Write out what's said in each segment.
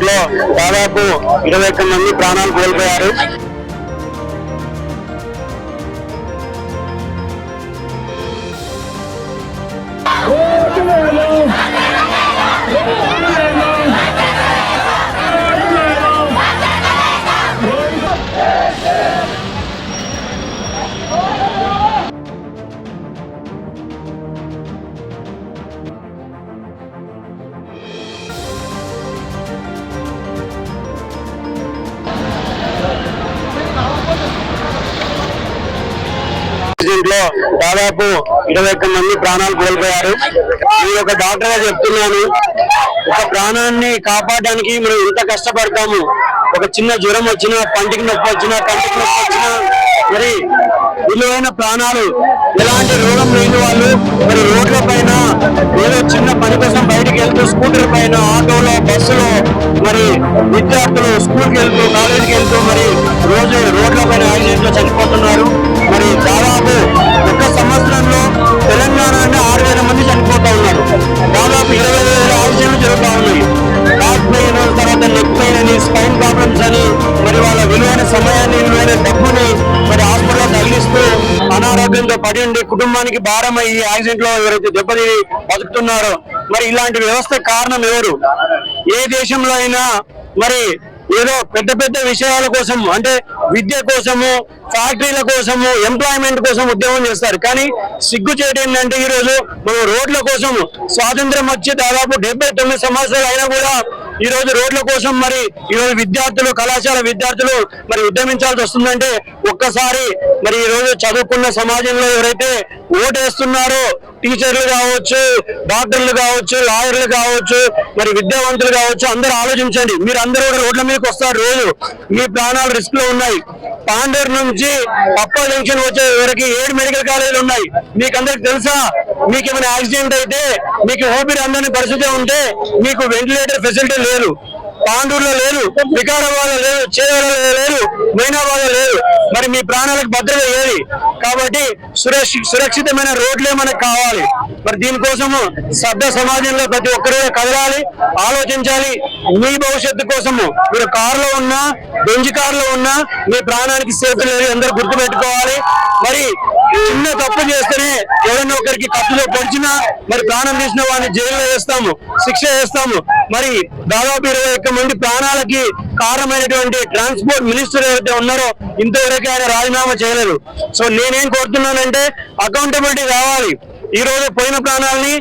Accident లో దాదాపు 21 మంది ప్రాణాలు కోల్పోయారు. లో దాదాపు 21 మంది ప్రాణాలు కోల్పోయారు. నేను ఒక డాక్టర్ గా చెప్తున్నాను, ఒక ప్రాణాన్ని కాపాడడానికి మనం ఎంత కష్టపడతాము. ఒక చిన్న జ్వరం వచ్చినా, పంటికి నొప్పి వచ్చినా, కంటికి నొప్పి వచ్చినా, మరి విలువైన ప్రాణాలు, ఎలాంటి రోగం లేని వాళ్ళు మరి రోడ్ల పైన ఏదో చిన్న పని కోసం బయటికి వెళ్తూ, స్కూటర్ పైన, ఆటోలో, బస్సులో, మరి విద్యార్థులు స్కూల్కి వెళ్తూ, కాలేజీకి వెళ్తూ మరి రోజు రోడ్ల పైన యాక్సిడెంట్ లో చనిపోతున్నారు. మరి దాదాపు ఒక సంవత్సరంలో తెలంగాణ 6,000 మంది చనిపోతా ఉన్నారు. దాదాపు 20,000 యాక్సిడెంట్లు జరుగుతూ ఉన్నాయి. బ్యాక్ పెయిన్, తర్వాత నెక్ పెయిన్ అని, స్పైన్ ప్రాబ్లమ్స్ అని, మరి వాళ్ళ విలువైన సమయాన్ని, విలువైన డబ్బుని మరి హాస్పిటల్లో తగిలిస్తూ అనారోగ్యంతో పడి ఉండి కుటుంబానికి భారం అయ్యి యాక్సిడెంట్ లో ఎవరైతే దెబ్బతిని బతుకుతున్నారో, మరి ఇలాంటి వ్యవస్థ కారణం ఎవరు? ఏ దేశంలో అయినా మరి ఏదో పెద్ద పెద్ద విషయాల కోసం, అంటే విద్య కోసము, ఫ్యాక్టరీల కోసము, ఎంప్లాయ్మెంట్ కోసం ఉద్యమం చేస్తారు. కానీ సిగ్గు చేయడం ఏంటంటే ఈరోజు మనం రోడ్ల కోసం స్వాతంత్రం వచ్చి దాదాపు 79 సంవత్సరాలు అయినా కూడా ఈ రోజు రోడ్ల కోసం మరి ఈరోజు విద్యార్థులు, కళాశాల విద్యార్థులు మరి ఉద్యమించాల్సి వస్తుందంటే ఒక్కసారి మరి ఈ రోజు చదువుకున్న సమాజంలో ఎవరైతే ఓటేస్తున్నారో, టీచర్లు కావచ్చు, డాక్టర్లు కావచ్చు, లాయర్లు కావచ్చు, మరి విద్యావంతులు కావచ్చు, అందరూ ఆలోచించండి. మీరు అందరూ కూడా రోడ్ల మీదకి వస్తారు. రోజు మీ ప్రాణాలు రిస్క్ లో ఉన్నాయి. పాండూరు నుంచి పప్పా జంక్షన్ వచ్చే వరకు 7 మెడికల్ కాలేజీలు ఉన్నాయి. మీకు అందరికి తెలుసా? మీకు ఏమైనా యాక్సిడెంట్ అయితే, మీకు ఊపిరి అందని పరిస్థితి ఉంటే మీకు వెంటిలేటర్ ఫెసిలిటీ లేదు. పాండూరులో లేదు, వికారాబాద్ లేదు, చేవెళ్ళలో లేదు, మైనాబాద్ లేదు. మరి మీ ప్రాణాలకు భద్రత ఏది? కాబట్టి సురక్షితమైన రోడ్లే మనకు కావాలి. మరి దీనికోసము సభ్య సమాజంలో ప్రతి ఒక్కరూ కదలాలి, ఆలోచించాలి. మీ భవిష్యత్తు కోసము మీరు కారులో ఉన్నా, బెంజ్ కారులో ఉన్నా మీ ప్రాణానికి సేఫ్టీ లేదు, అందరూ గుర్తుపెట్టుకోవాలి. మరి చిన్న తప్పు చేస్తేనే ఎవరైనా ఒకరికి కత్తిలో పొడిచినా మరి ప్రాణం తీసిన వాడిని జైల్లో వేస్తాము, శిక్ష వేస్తాము. మరి దాదాపు 21 మంది ప్రాణాలకి కారణమైనటువంటి ట్రాన్స్పోర్ట్ మినిస్టర్ ఎవరైతే ఉన్నారో ఇంతవరకు ఆయన రాజీనామా చేయలేదు. సో నేనేం కోరుతున్నానంటే అకౌంటబిలిటీ కావాలి. ఈ రోజు పోయిన ప్రాణాలని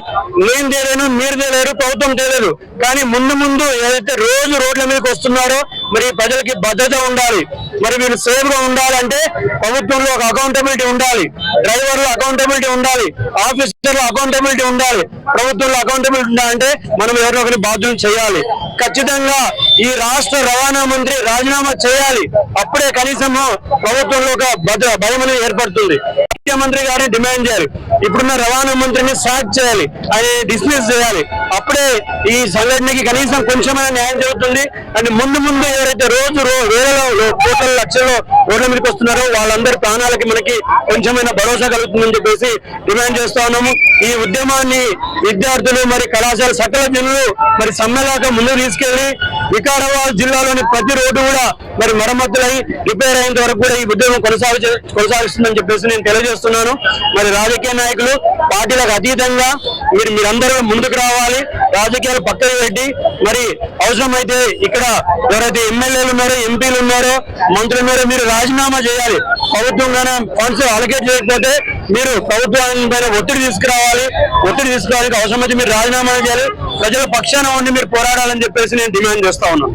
నేను తేలేను, మీరు తేలేరు, ప్రభుత్వం తేలేదు. కానీ ముందు ఏదైతే రోజు రోడ్ల మీదకి వస్తున్నారో మరి ప్రజలకి భద్రత ఉండాలి. మరి మీరు సేఫ్ గా ఉండాలంటే ప్రభుత్వంలో ఒక అకౌంటబిలిటీ ఉండాలి, డ్రైవర్లు అకౌంటబిలిటీ ఉండాలి, ఆఫీసర్లు అకౌంటబిలిటీ ఉండాలి. ప్రభుత్వంలో అకౌంటబిలిటీ ఉండాలంటే మనం ఎవరినో ఒకరిని బాధ్యత చేయాలి. ఖచ్చితంగా ఈ రాష్ట్ర రవాణా మంత్రి రాజీనామా చేయాలి. అప్పుడే కనీసము ప్రభుత్వంలో ఒక భయం అనేది ఏర్పడుతుంది. ముఖ్యమంత్రి గారిని డిమాండ్ చేయాలి. ఇప్పుడున్న రవాణా మంత్రిని సాక్ చేయాలి, ఆయన డిస్మిస్ చేయాలి. అప్పుడే ఈ సంఘటనకి కనీసం కొంచెమైనా న్యాయం జరుగుతుంది. అండ్ ముందు ఎవరైతే రోజు వేలలో కోట్ల లక్షల్లో రోడ్ల మీదకి వస్తున్నారో వాళ్ళందరి ప్రాణాలకి మనకి కొంచెమైనా భరోసా కలుగుతుందని చెప్పేసి డిమాండ్ చేస్తా ఉన్నాము. ఈ ఉద్యమాన్ని విద్యార్థులు మరి కళాశాల సకల జనులు మరి సమ్మెలాగా ముందుకు తీసుకెళ్లి వికారాబాద్ జిల్లాలోని ప్రతి రోడ్డు కూడా మరి మరమ్మతులై రిపేర్ అయ్యేంత వరకు కూడా ఈ ఉద్యమం కొనసాగిస్తుందని చెప్పేసి నేను తెలియజేస్తున్నాను. మరి రాజకీయ నాయకులు పార్టీలకు అతీతంగా మీరందరూ ముందుకు రావాలి. రాజకీయాలు పక్కన పెట్టి మరి అవసరమైతే ఇక్కడ ఎవరైతే ఎమ్మెల్యేలు ఉన్నారో, ఎంపీలు ఉన్నారో, మంత్రులు ఉన్నారో మీరు రాజీనామా చేయాలి. ప్రభుత్వంగానే ఫండ్స్ అలొకేట్ చేయకపోతే మీరు ప్రభుత్వాన్ని పైన ఒత్తిడి తీసుకురావాలి. ఒత్తిడి తీసుకురావడానికి అవసరమైతే మీరు రాజీనామా చేయాలి. ప్రజల పక్షాన ఉండి మీరు పోరాడాలని చెప్పేసి నేను డిమాండ్ చేస్తా ఉన్నాను.